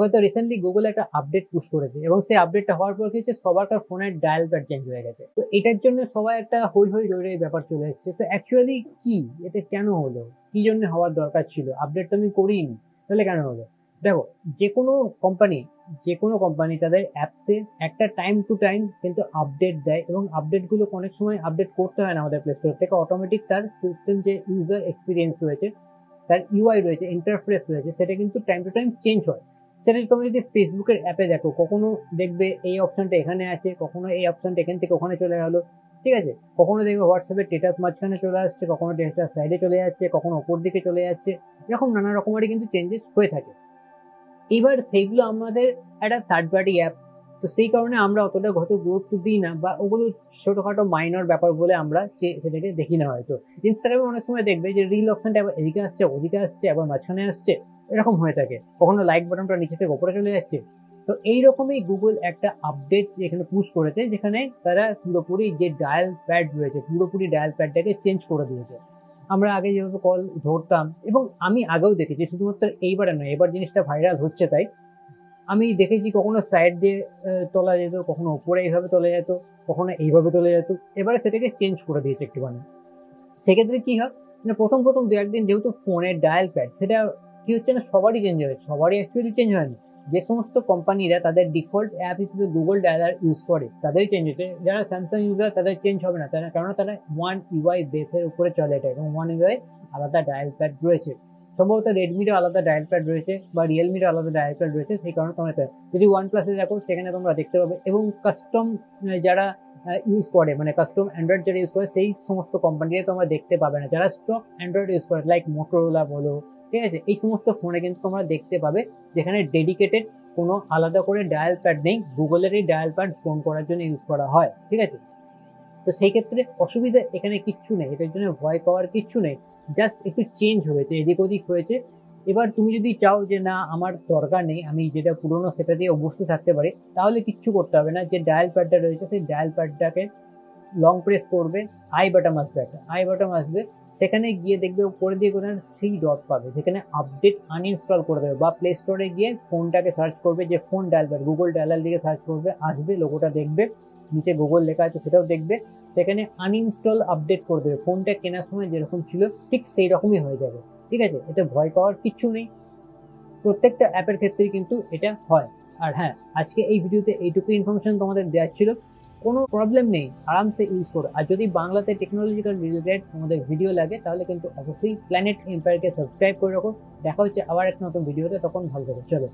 হয়তো recently Google একটা update push করেছে এবং সেই আপডেটটা হওয়ার পর কি হচ্ছে সবার ফোনের ডায়াল প্যাড চেঞ্জ হয়ে গেছে। তো এটার জন্য সবাই একটা হই হই রই রই ব্যাপার চলে এসেছে। তো অ্যাকচুয়ালি কি এটা কেন হলো, কি জন্য হওয়ার দরকার ছিল? আপডেট তো আমি করিনি, তাহলে কেন হলো? দেখো, যে কোনো কোম্পানি তাদের অ্যাপসে একটা টাইম টু টাইম কিন্তু আপডেট দেয় এবং আপডেটগুলো অনেক সময় আপডেট করতে হয় না আমাদের প্লে স্টোর থেকে, অটোমেটিক তার সিস্টেম যে ইউজার এক্সপিরিয়েন্স রয়েছে, তার ইউআই রয়েছে, ইন্টারফেস রয়েছে, সেটা কিন্তু টাইম টু টাইম চেঞ্জ হয়। সেটা তুমি যদি ফেসবুকের অ্যাপে দেখো, কখনো দেখবে এই অপশনটা এখানে আছে, কখনো এই অপশনটা এখান থেকে ওখানে চলে গেলো, ঠিক আছে? কখনো দেখবে হোয়াটসঅ্যাপের স্ট্যাটাস মাঝখানে চলে আসছে, কখনো স্ট্যাটাস সাইডে চলে যাচ্ছে, কখনো ওপর দিকে চলে যাচ্ছে, এরকম নানা রকমেরই কিন্তু চেঞ্জেস হয়ে থাকে। এবার সেইগুলো আমাদের একটা থার্ড পার্টি অ্যাপ, তো সেই কারণে আমরা অতটা হয়তো গুরুত্ব দিই না, বা ওগুলো ছোটখাটো মাইনর ব্যাপার বলে আমরা সেটাকে দেখি না হয়তো। ইনস্টাগ্রামে অনেক সময় দেখবে যে রিল অপশনটা আবার এদিকে আসছে, ওদিকে আসছে, আবার মাঝখানে আসছে, এরকম হয়ে থাকে। কখনো লাইক বাটনটা নিচে থেকে উপরে চলে যাচ্ছে। তো এইরকমই গুগল একটা আপডেট এখানে পুশ করেছে, যেখানে তারা পুরোপুরি যে ডায়াল প্যাড রয়েছে, পুরোপুরি ডায়াল প্যাডটাকে চেঞ্জ করে দিয়েছে। আমরা আগে যেভাবে কল ধরতাম, এবং আমি আগেও দেখেছি, শুধুমাত্র এইবারে নয়, এবার জিনিসটা ভাইরাল হচ্ছে তাই আমি দেখেছি কখনো সাইড দিয়ে তোলা যেত, কখনো উপরে এইভাবে তোলা যেত, কখনো এইভাবে তোলা যেত। এবারে সেটাকে চেঞ্জ করে দিয়েছে একটুখানি। সেক্ষেত্রে কি হয়, মানে প্রথম প্রথম দু একদিন যেহেতু ফোনের ডায়াল প্যাড, সেটা কি হচ্ছে না, সবারই চেঞ্জ হয়েছে, সবারই অ্যাকচুয়ালি চেঞ্জ হয়নি। যে সমস্ত কোম্পানিরা তাদের ডিফল্ট অ্যাপ হিসেবে গুগল ডায়ালার ইউজ করে তাদেরই চেঞ্জ হয়েছে। যারা স্যামসাং ইউজার তাদের চেঞ্জ হবে না, তারা কারণ তারা ওয়ান ইউআই বেসের উপরে চলে এটা, এবং ওয়ান ইউআই আলাদা ডায়াল প্যাড রয়েছে। সম্ভবত রেডমিরও আলাদা ডায়াল প্যাড রয়েছে, বা রিয়েলমিরও আলাদা ডায়াল প্যাড রয়েছে, সেই কারণে তোমরা যদি ওয়ান প্লাসে দেখো সেখানে তোমরা দেখতে পাবে। এবং কাস্টম যারা ইউজ করে, মানে কাস্টম অ্যান্ড্রয়েড যারা ইউজ করে, সেই সমস্ত কোম্পানিতে তোমরা দেখতে পাবে না। যারা স্টক অ্যান্ড্রয়েড ইউজ করে, লাইক মোটোরোলা বলো, ঠিক আছে, এই সমস্ত ফোনে কিন্তু তোমরা দেখতে পাবে যেখানে ডেডিকেটেড কোনো আলাদা করে ডায়াল প্যাড নেই, গুগলেরই ডায়াল প্যাড ফোন করার জন্য ইউজ করা হয়, ঠিক আছে? তো সেই ক্ষেত্রে অসুবিধা এখানে কিচ্ছু নেই, এটার জন্য ভয় পাওয়ার কিচ্ছু নেই। জাস্ট একটু চেঞ্জ হয়েছে, এদিক ওদিক হয়েছে। এবার তুমি যদি চাও যে না আমার দরকার নেই, আমি যেটা পুরোনো সেটা দিয়ে অভ্যস্ত থাকতে পারি, তাহলে কিচ্ছু করতে হবে না। যে ডায়াল প্যাডটা রয়েছে সেই ডায়াল প্যাডটাকে লং প্রেস করবে, আই বাটন আসবে, একটা আই বাটন আসবে, সেখানে গিয়ে দেখবে উপরে দিয়ে কোনো থ্রি ডট পাবে, সেখানে আপডেট আনইনস্টল করে দেবে, বা প্লে স্টোরে গিয়ে ফোনটাকে সার্চ করবে, যে phone dial pad Google dialler দিকে সার্চ করবে, আসবে, লোগোটা দেখবে, নিচে গুগল লেখা আছে সেটাও দেখবে, সেখানে আনইনস্টল আপডেট করে দেবে। ফোনটা কেনার সময় যেরকম ছিল ঠিক সেই রকমই হয়ে যাবে, ঠিক আছে? এতে ভয় পাওয়ার কিচ্ছু নেই, প্রত্যেকটা অ্যাপের ক্ষেত্রেই কিন্তু এটা হয়। আর হ্যাঁ, আজকে এই ভিডিওতে এইটুকু ইনফরমেশন তোমাদের দেওয়ার ছিল, কোনো প্রবলেম নেই, আরামসে ইউজ করো। আর যদি বাংলাতে টেকনোলজিক্যাল রিলেটেড তোমাদের ভিডিও লাগে তাহলে কিন্তু অবশ্যই প্ল্যানেট এম্পায়ারকে সাবস্ক্রাইব করে রাখো। দেখা হচ্ছে আবার এক নতুন ভিডিওতে, তখন ভালো থাকো, চলো।